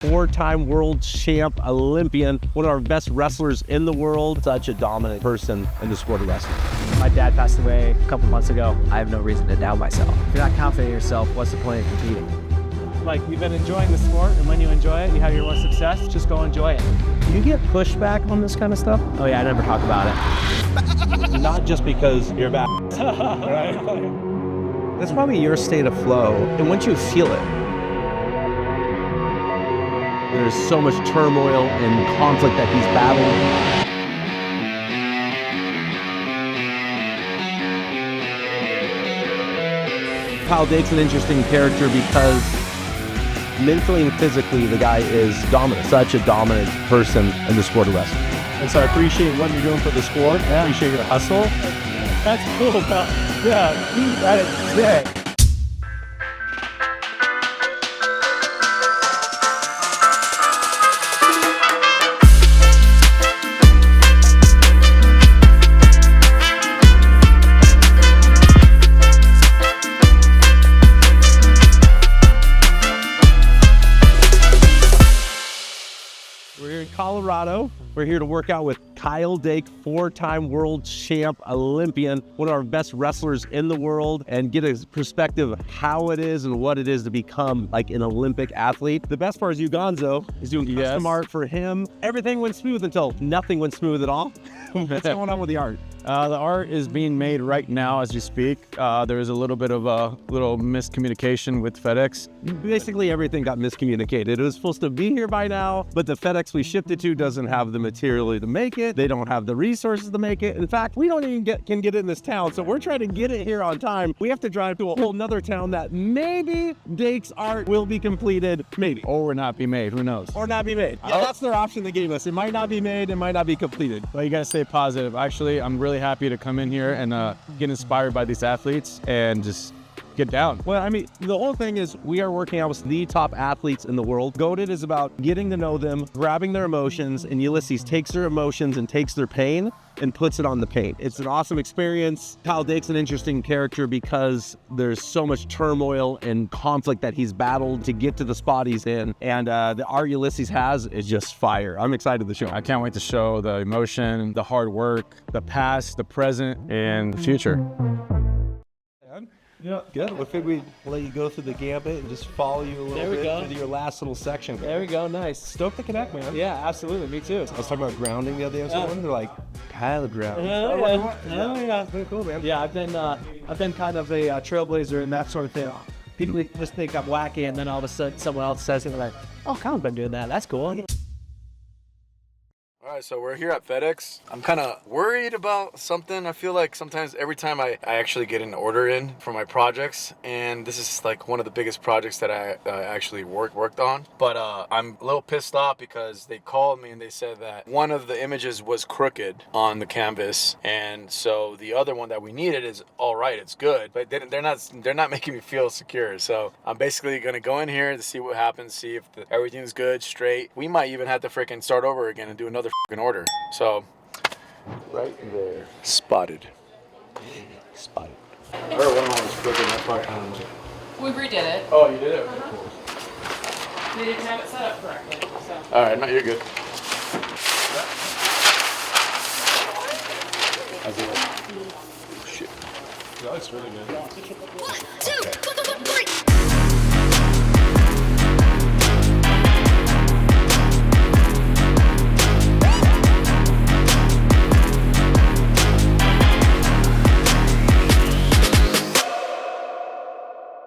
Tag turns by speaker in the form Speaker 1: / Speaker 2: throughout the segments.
Speaker 1: Four-time world champ, Olympian, one of our best wrestlers in the world. Such a dominant person in the sport of wrestling.
Speaker 2: My dad passed away a couple months ago. I have no reason to doubt myself. If you're not confident in yourself, what's the point of competing?
Speaker 3: Like, you've been enjoying the sport, and when you enjoy it, you have your most success, just go enjoy it.
Speaker 1: Do you get pushback on this kind of stuff?
Speaker 2: Oh yeah, I never talk about it.
Speaker 1: Not just because you're bad. Right? That's probably your state of flow, and once you feel it, there's so much turmoil and conflict that he's battling. Dake's an interesting character because mentally and physically, the guy is dominant. Such a dominant person in the sport of wrestling.
Speaker 3: And so I appreciate what you're doing for the sport. I appreciate your hustle. That's cool, pal. Yeah, he's at it today.
Speaker 1: We're here in Colorado. We're here to work out with Dake, four-time world champ, Olympian, one of our best wrestlers in the world, and get a perspective of how it is and what it is to become like an Olympic athlete. The best part is Gonzo is doing custom art for him. Everything went smooth until nothing went smooth at all. What's going on with the art?
Speaker 3: The art is being made right now as we speak. There is a little bit of a little miscommunication with FedEx.
Speaker 1: Basically, everything got miscommunicated. It was supposed to be here by now, but the FedEx we shipped it to doesn't have the material to make it. They don't have the resources to make it. In fact, we don't even can get it in this town, so we're trying to get it here on time. We have to drive to a whole nother town that maybe Dake's art will be completed, maybe.
Speaker 3: Or not be made, who knows?
Speaker 1: Or not be made. Yeah, that's their option they gave us. It might not be made, it might not be completed.
Speaker 3: But you gotta stay positive. Actually, I'm really happy to come in here and get inspired by these athletes and just get down.
Speaker 1: Well, I mean, the whole thing is we are working out with the top athletes in the world. Goated is about getting to know them, grabbing their emotions, and Ulysses takes their emotions and takes their pain and puts it on the paint. It's an awesome experience. Dake's an interesting character because there's so much turmoil and conflict that he's battled to get to the spot he's in. And the art Ulysses has is just fire. I'm excited to show.
Speaker 3: I can't wait to show the emotion, the hard work, the past, the present, and the future.
Speaker 1: Yeah, good. We figured we'd let you go through the gambit and just follow you a little bit through your last little section.
Speaker 2: There we go, nice.
Speaker 1: Stoked to connect, man.
Speaker 2: Yeah, absolutely, me too.
Speaker 1: I was talking about grounding the other day. They're like, Kyle ground.
Speaker 2: Yeah.
Speaker 1: Pretty cool, man.
Speaker 2: Yeah, I've been kind of a trailblazer and that sort of thing. People just think I'm wacky, and then all of a sudden someone else says it, like, "Oh, Kyle's been doing that. That's cool."
Speaker 4: All right, so we're here at FedEx. I'm kind of worried about something. I feel like sometimes every time I actually get an order in for my projects, and this is like one of the biggest projects that I actually worked on. But I'm a little pissed off because they called me and they said that one of the images was crooked on the canvas, and so the other one that we needed is all right, it's good, but they're not making me feel secure. So I'm basically gonna go in here to see what happens, see if everything's good, straight. We might even have to freaking start over again and do another an order. So right there, spotted. I heard one of them was crooked. That's why
Speaker 5: We redid it.
Speaker 4: Oh, you did it?
Speaker 5: They didn't have it set up correctly. So.
Speaker 4: All right, no, you're good. How's it look? Shit. That looks really good.
Speaker 6: 1, 2, 3.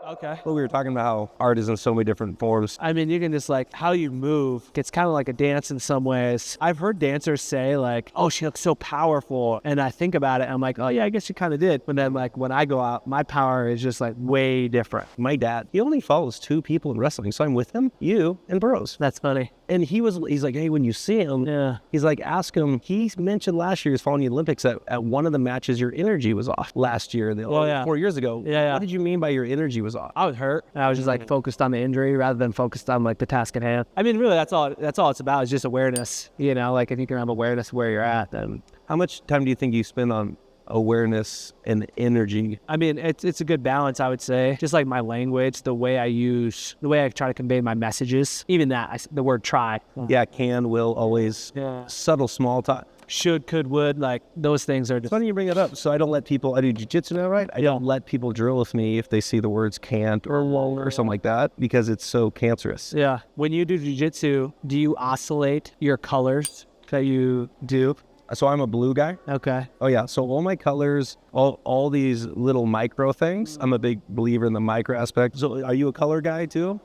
Speaker 2: Okay.
Speaker 1: Well, we were talking about how art is in so many different forms.
Speaker 2: I mean, you can just like how you move. It's kind of like a dance in some ways. I've heard dancers say like, "Oh, she looks so powerful," and I think about it. I'm like, "Oh yeah, I guess she kind of did." But then like when I go out, my power is just like way different.
Speaker 1: My dad, he only follows 2 people in wrestling, so I'm with him, you, and Burroughs.
Speaker 2: That's funny.
Speaker 1: And he's like, hey, when you see him, he's like, ask him. He mentioned last year he was following the Olympics at one of the matches your energy was off last year, 4 years ago.
Speaker 2: Yeah.
Speaker 1: What did you mean by your energy was off?
Speaker 2: I was hurt. I was just like focused on the injury rather than focused on like the task at hand. I mean, really, that's all it's about is just awareness. You know, like if you can have awareness of where you're at, then.
Speaker 1: How much time do you think you spend on awareness and energy.
Speaker 2: I mean, it's a good balance, I would say. Just like my language, the way I try to convey my messages, even that, the word try.
Speaker 1: Yeah, can, will, always.
Speaker 2: Yeah.
Speaker 1: Subtle, small talk.
Speaker 2: Should, could, would, like those things are
Speaker 1: It's
Speaker 2: just,
Speaker 1: funny you bring it up. So I don't let people, I do jiu-jitsu now, right? I don't let people drill with me if they see the words can't or won't or something like that, because it's so cancerous.
Speaker 2: yeah. When you do jiu-jitsu, do you oscillate your colors that you do?
Speaker 1: So I'm a blue guy.
Speaker 2: Okay.
Speaker 1: Oh yeah, so all my colors, all these little micro things, I'm a big believer in the micro aspect. So are you a color guy too?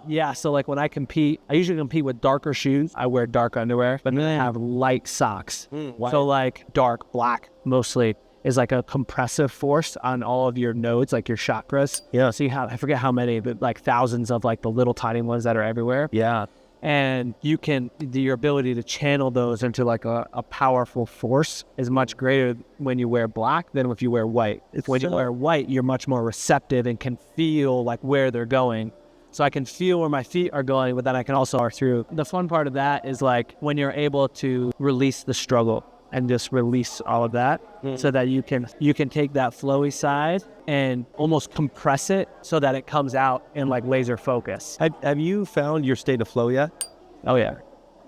Speaker 2: Yeah, so like when I compete, I usually compete with darker shoes. I wear dark underwear, but then I have light socks. So like dark black mostly is like a compressive force on all of your nodes, like your chakras.
Speaker 1: Yeah.
Speaker 2: So you have, I forget how many, but like thousands of like the little tiny ones that are everywhere.
Speaker 1: Yeah.
Speaker 2: And your ability to channel those into like a powerful force is much greater when you wear black than if you wear white. When you wear white, you're much more receptive and can feel like where they're going. So I can feel where my feet are going, but then I can also are through. The fun part of that is like when you're able to release the struggle and just release all of that so that you can take that flowy side and almost compress it so that it comes out in like laser focus.
Speaker 1: Have you found your state of flow yet?
Speaker 2: Oh yeah.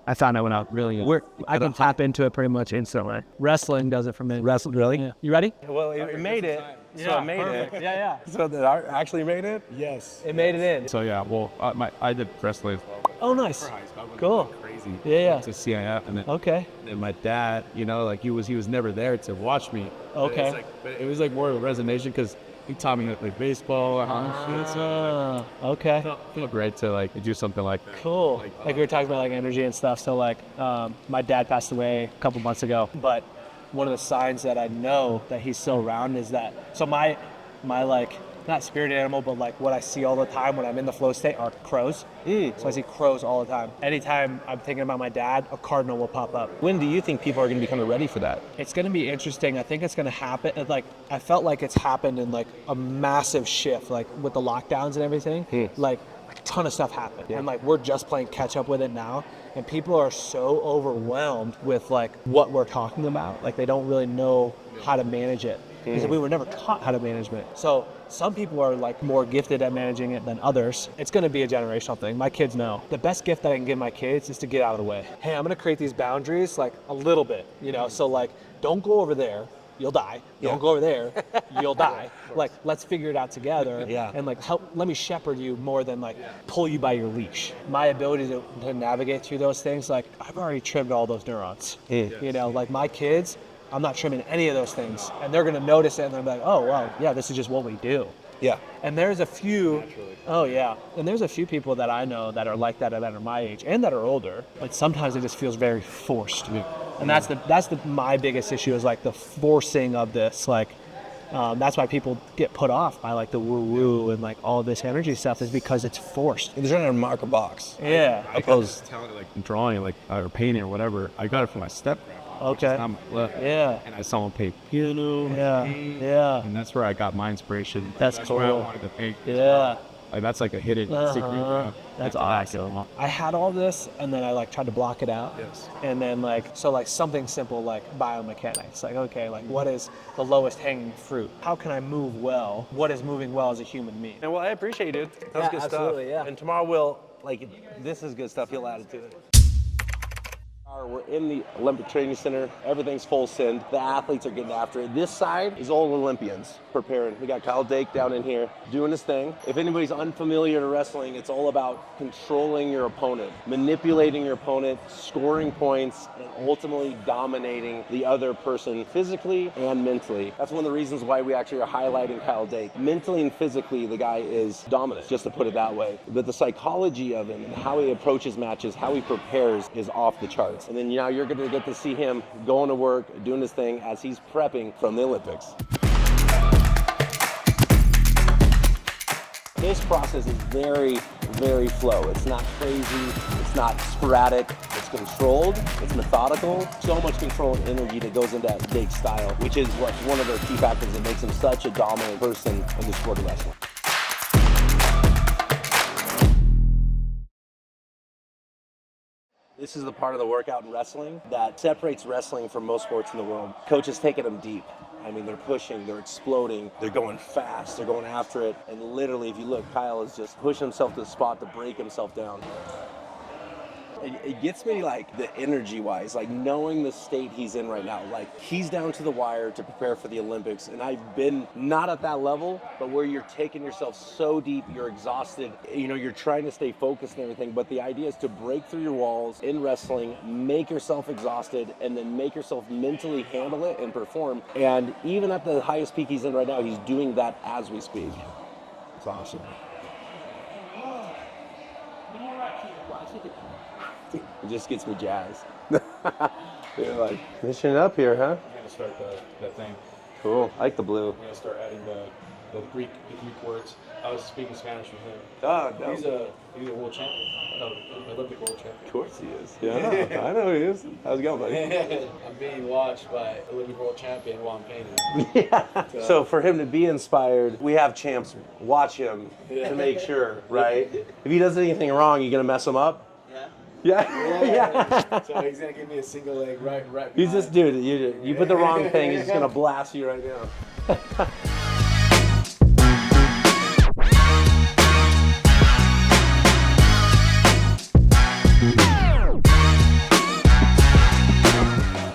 Speaker 2: I found it when I was really young. I can tap into it pretty much instantly. Wrestling does it for me.
Speaker 1: Wrestled, really?
Speaker 2: Yeah. You ready?
Speaker 1: Well, it made it. So it made
Speaker 2: perfect.
Speaker 1: it.
Speaker 2: Yeah.
Speaker 1: So that I actually made it?
Speaker 3: Yes.
Speaker 2: It made it in.
Speaker 3: So yeah, well, I did wrestling as well.
Speaker 2: Oh, nice.
Speaker 3: For high school, I went
Speaker 2: Cool.
Speaker 3: Crazy.
Speaker 2: Yeah.
Speaker 3: To CIF, and then
Speaker 2: Okay.
Speaker 3: my dad, you know, like he was never there to watch me.
Speaker 2: Okay.
Speaker 3: But it was like more of a resignation because he taught me how to play baseball and shit. So
Speaker 2: Okay.
Speaker 3: it felt great to like do something like that.
Speaker 2: Cool. Like we were talking about like energy and stuff. So like my dad passed away a couple months ago, but one of the signs that I know that he's still around is that, so my like, not spirit animal, but like what I see all the time when I'm in the flow state are crows. So I see crows all the time. Anytime I'm thinking about my dad, a cardinal will pop up.
Speaker 1: When do you think people are going to be kind of ready for that?
Speaker 2: It's going to be interesting. I think it's going to happen. Like, I felt like it's happened in like a massive shift, like with the lockdowns and everything. Like a ton of stuff happened. And like, we're just playing catch up with it now. And people are so overwhelmed with like what we're talking about. Like they don't really know how to manage it because we were never taught how to manage it. So some people are like more gifted at managing it than others. It's going to be a generational thing. My kids know. The best gift that I can give my kids is to get out of the way. Hey, I'm going to create these boundaries like a little bit, you know? So like, don't go over there. You'll die. Don't go over there. You'll die. Like, let's figure it out together. And like, let me shepherd you more than like pull you by your leash. My ability to navigate through those things, like I've already trimmed all those neurons. You know, like my kids, I'm not trimming any of those things, and they're gonna notice it, and they're like, oh well, yeah, this is just what we do. And there's a few, and there's a few people that I know that are like that are my age and that are older. But sometimes it just feels very forced. And that's my biggest issue is like the forcing of this. Like that's why people get put off by like the woo woo and like all this energy stuff is because it's forced.
Speaker 1: They're trying to mark a box.
Speaker 2: Yeah.
Speaker 3: I got this talent like drawing, like or painting or whatever. I got it from my step grandpa.
Speaker 2: Okay. Yeah.
Speaker 3: And I saw him paint piano.
Speaker 2: Yeah.
Speaker 3: And that's where I got my inspiration.
Speaker 2: That's
Speaker 3: where I
Speaker 2: cool.
Speaker 3: wanted to paint.
Speaker 2: Yeah.
Speaker 3: Like that's like a hidden secret.
Speaker 2: That's awesome. I had all this, and then I like tried to block it out. And then like something simple like biomechanics. Like okay, like what is the lowest hanging fruit? How can I move well? What is moving well as a human being?
Speaker 1: And well, I appreciate it. That was good
Speaker 2: absolutely,
Speaker 1: stuff.
Speaker 2: yeah.
Speaker 1: And tomorrow this is good stuff. He'll add it to it. We're in the Olympic Training Center. Everything's full send. The athletes are getting after it. This side is all Olympians preparing. We got Kyle Dake down in here doing his thing. If anybody's unfamiliar to wrestling, it's all about controlling your opponent, manipulating your opponent, scoring points, and ultimately dominating the other person physically and mentally. That's one of the reasons why we actually are highlighting Kyle Dake. Mentally and physically, the guy is dominant, just to put it that way. But the psychology of him and how he approaches matches, how he prepares is off the charts. And then now you're going to get to see him going to work, doing his thing as he's prepping from the Olympics. This process is very, very flow. It's not crazy, it's not sporadic, it's controlled, it's methodical. So much control and energy that goes into Dake's style, which is what's one of the key factors that makes him such a dominant person in the sport of wrestling. This is the part of the workout in wrestling that separates wrestling from most sports in the world. Coaches taking them deep. I mean, they're pushing, they're exploding, they're going fast, they're going after it. And literally, if you look, Kyle is just pushing himself to the spot to break himself down. It gets me like the energy wise, like knowing the state he's in right now. Like he's down to the wire to prepare for the Olympics. And I've been not at that level, but where you're taking yourself so deep, you're exhausted, you know, you're trying to stay focused and everything. But the idea is to break through your walls in wrestling, make yourself exhausted, and then make yourself mentally handle it and perform. And even at the highest peak he's in right now, he's doing that as we speak. It's awesome. It just gets me jazzed. You're like, mission up here, huh?
Speaker 3: I'm gonna start that thing.
Speaker 1: Cool. I like the blue.
Speaker 3: I'm gonna start adding the Greek words. I was speaking Spanish with him.
Speaker 1: Oh, no.
Speaker 3: He's a world champion, Olympic world champion.
Speaker 1: Of course he is. Yeah, I know he is. How's it going, buddy?
Speaker 3: I'm being watched by Olympic world champion while I'm painting.
Speaker 1: Yeah. So for him to be inspired, we have champs watch him to make sure, right? If he does anything wrong, you gonna mess him up? Yeah.
Speaker 3: So he's gonna give me a single leg right.
Speaker 1: He's just, dude, you put the wrong thing, he's just gonna blast you right now.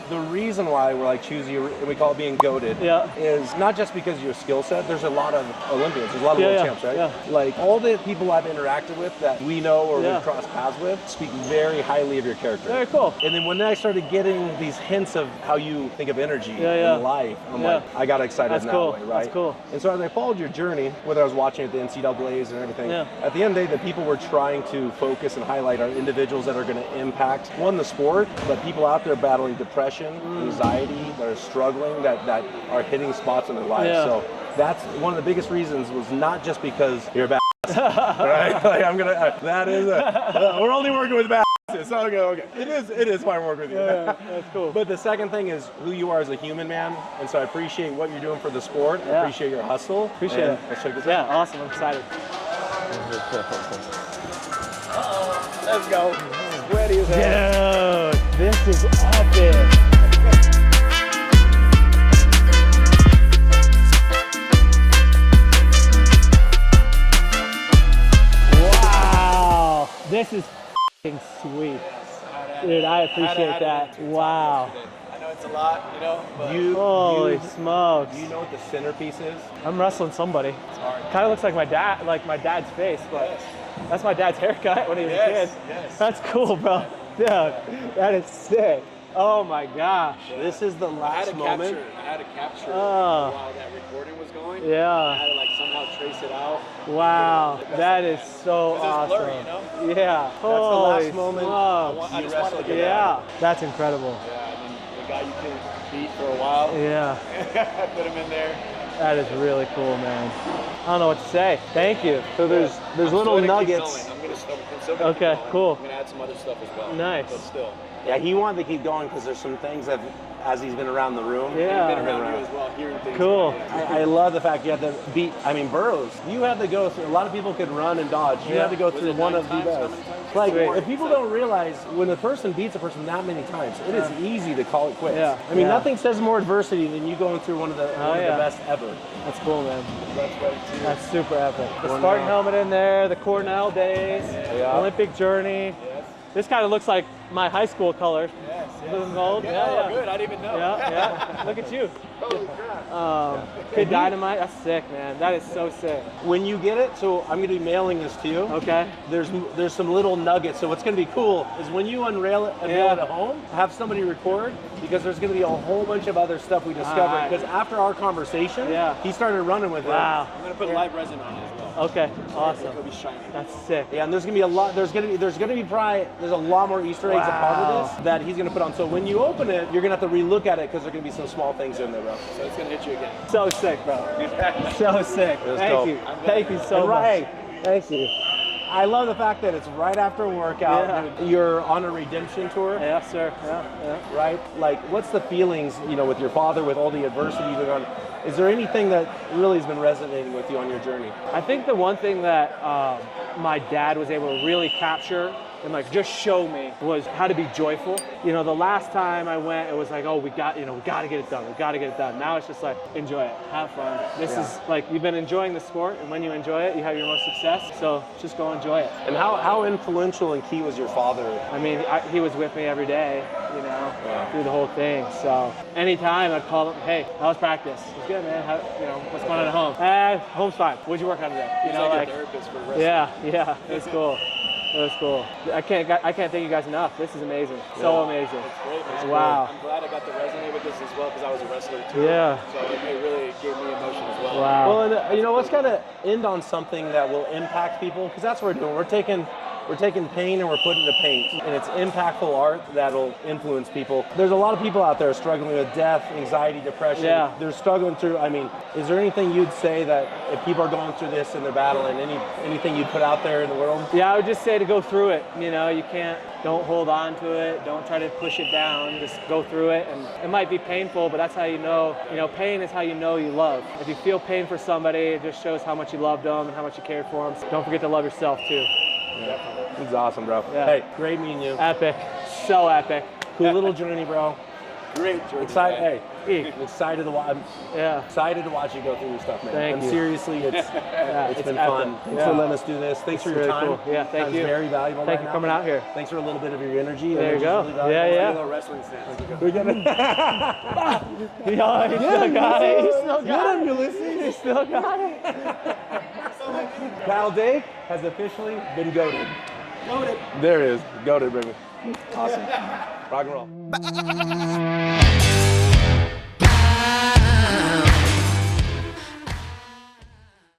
Speaker 1: The reason why we're like choose you, and we call it being goated, is not just because of your skill set. There's a lot of Olympians, there's a lot of world champs, right?
Speaker 2: Yeah.
Speaker 1: Like all the people I've interacted with that we know or we've crossed paths with speak very highly of your character.
Speaker 2: Very cool.
Speaker 1: And then when I started getting these hints of how you think of energy in life, I'm like, I got excited in that way, right?
Speaker 2: That's cool.
Speaker 1: And so as I followed your journey, whether I was watching at the NCAAs and everything, at the end of the day, the people we're trying to focus and highlight are individuals that are going to impact, one, the sport, but people out there battling depression, anxiety, that are struggling, that are hitting spots in their lives. So that's one of the biggest reasons, was not just because you're a badass, right? Like we're only working with badasses. So okay. It is why I work with you.
Speaker 2: Yeah, that's cool.
Speaker 1: But the second thing is who you are as a human, man. And so I appreciate what you're doing for the sport. I appreciate your hustle.
Speaker 2: Appreciate it.
Speaker 1: Let's check this
Speaker 2: Yeah,
Speaker 1: out.
Speaker 2: awesome. I'm excited.
Speaker 1: Let's go. Sweaty as hell.
Speaker 2: Dude, this is epic. Wow, this is f***ing sweet. Dude, I appreciate that. Wow.
Speaker 3: I know it's a lot, you know, but
Speaker 2: Holy smokes.
Speaker 1: Do you know what the centerpiece is?
Speaker 2: I'm wrestling somebody. Kind of looks like my dad's face, but that's my dad's haircut when he was a kid.
Speaker 3: Yes.
Speaker 2: That's cool, bro. Dude, that is sick. Oh my gosh.
Speaker 1: This is the last moment.
Speaker 3: I had to capture while that recording was going.
Speaker 2: Yeah.
Speaker 3: I had to like somehow trace it out.
Speaker 2: Wow, that is so awesome.
Speaker 3: Blurry, you know?
Speaker 2: Yeah.
Speaker 1: That's the last moment.
Speaker 3: I just wanted to get
Speaker 2: That's incredible.
Speaker 3: Yeah, and then the guy you couldn't beat for a while.
Speaker 2: Yeah.
Speaker 3: I put him in there.
Speaker 2: That is really cool, man. I don't know what to say. Thank you. So there's little nuggets.
Speaker 3: I'm gonna still
Speaker 2: Okay, cool.
Speaker 3: I'm gonna add some other stuff as well.
Speaker 2: Nice.
Speaker 3: But still.
Speaker 1: Yeah, he wanted to keep going because there's some things that, as he's been around the room.
Speaker 2: Yeah.
Speaker 3: Been around you as well, hearing things.
Speaker 2: Cool.
Speaker 1: I love the fact you had to beat, Burroughs. You had to go through, a lot of people could run and dodge. You had to go through one of the best. Like, if people don't realize, when a person beats a person that many times, it is easy to call it quits.
Speaker 2: Yeah.
Speaker 1: I mean, nothing says more adversity than you going through one of the best ever.
Speaker 2: That's cool, man.
Speaker 3: That's right too.
Speaker 2: That's super epic. The Spartan helmet in there, the Cornell days, Olympic journey.
Speaker 3: Yes.
Speaker 2: This kind of looks like my high school color.
Speaker 3: Yes.
Speaker 2: Blue and gold.
Speaker 3: Yeah, good. I didn't even know.
Speaker 2: Yeah. Look at you.
Speaker 3: Holy crap.
Speaker 2: Kid Dynamite. That's sick, man. That is so sick.
Speaker 1: When you get it, so I'm going to be mailing this to you.
Speaker 2: Okay.
Speaker 1: There's some little nuggets. So what's going to be cool is when you unveil it at home, have somebody record, because there's going to be a whole bunch of other stuff we discovered. Because after our conversation, he started running with it.
Speaker 2: Wow.
Speaker 3: I'm gonna put live resin on it as well.
Speaker 2: Okay. Awesome.
Speaker 3: It'll be shiny.
Speaker 2: That's sick.
Speaker 1: Yeah, and there's gonna be a lot. There's gonna be there's a lot more Easter eggs a part of this that he's gonna put on. So when you open it, you're gonna have to relook at it because there's gonna be some small things in there, bro.
Speaker 3: So it's gonna hit you again.
Speaker 2: So sick, bro. So sick. Thank you. Thank you so much. Thank you.
Speaker 1: I love the fact that it's right after a workout. Dude. You're on a redemption tour.
Speaker 2: Yes, sir. Yeah.
Speaker 1: Right? Like, what's the feelings, with your father, with all the adversity you've been on? Is there anything that really has been resonating with you on your journey?
Speaker 2: I think the one thing that my dad was able to really capture and like just show me was how to be joyful. You know, the last time I went, it was like, oh, we got to get it done. We got to get it done. Now it's just like, enjoy it, have fun. This is like, you've been enjoying the sport, and when you enjoy it, you have your most success. So just go enjoy it.
Speaker 1: And how influential and key was your father?
Speaker 2: I mean, he was with me every day, you know, through the whole thing. So anytime I'd call him, hey, how was practice? It's good, man. How, you know, what's going on at home? Home's fine. What'd you work on today? You know, like,
Speaker 4: therapist for the rest
Speaker 2: yeah, it's cool. It was cool. I can't thank you guys enough. This is amazing. So amazing.
Speaker 4: It's great, man.
Speaker 2: Wow.
Speaker 4: I'm glad I got to resonate with this as well because I was a wrestler too.
Speaker 2: Yeah.
Speaker 4: So it really gave me emotion as well.
Speaker 2: Wow.
Speaker 1: Well, and, you know, let's kind of end on something that will impact people, because that's what we're doing. We're taking pain and we're putting it to paint, and it's impactful art that'll influence people. There's a lot of people out there struggling with death, anxiety, depression.
Speaker 2: Yeah.
Speaker 1: They're struggling through, I mean, is there anything you'd say that if people are going through this and they're battling, anything you'd put out there in the world?
Speaker 2: Yeah, I would just say to go through it. You know, don't hold on to it. Don't try to push it down. Just go through it. And it might be painful, but that's how you know, pain is how you know you love. If you feel pain for somebody, it just shows how much you loved them and how much you cared for them. So don't forget to love yourself too.
Speaker 1: It's awesome, bro.
Speaker 2: Yeah.
Speaker 1: Hey, great meeting you.
Speaker 2: Epic. So epic.
Speaker 1: Cool little journey, bro.
Speaker 4: Great journey.
Speaker 1: Excited. Hey, I'm excited to watch.
Speaker 2: Yeah.
Speaker 1: Excited to watch you go through your stuff, man.
Speaker 2: Thank you.
Speaker 1: Seriously, it's been
Speaker 2: epic.
Speaker 1: fun. Thanks for letting us do this. Thanks for your
Speaker 2: really
Speaker 1: time.
Speaker 2: cool. Yeah, thank
Speaker 1: Time's
Speaker 2: you.
Speaker 1: very valuable.
Speaker 2: Thank you for coming out here.
Speaker 1: Thanks for a little bit of your energy.
Speaker 2: There you
Speaker 1: Energy's
Speaker 2: go.
Speaker 1: really valuable.
Speaker 2: Yeah.
Speaker 4: A little wrestling stance.
Speaker 1: We're gonna.
Speaker 2: He still got it. He still got it.
Speaker 1: Ulysses.
Speaker 2: He still got it.
Speaker 1: Kyle Dake has officially been goated. Goated. There it is. Goated, baby. Awesome. Rock and roll.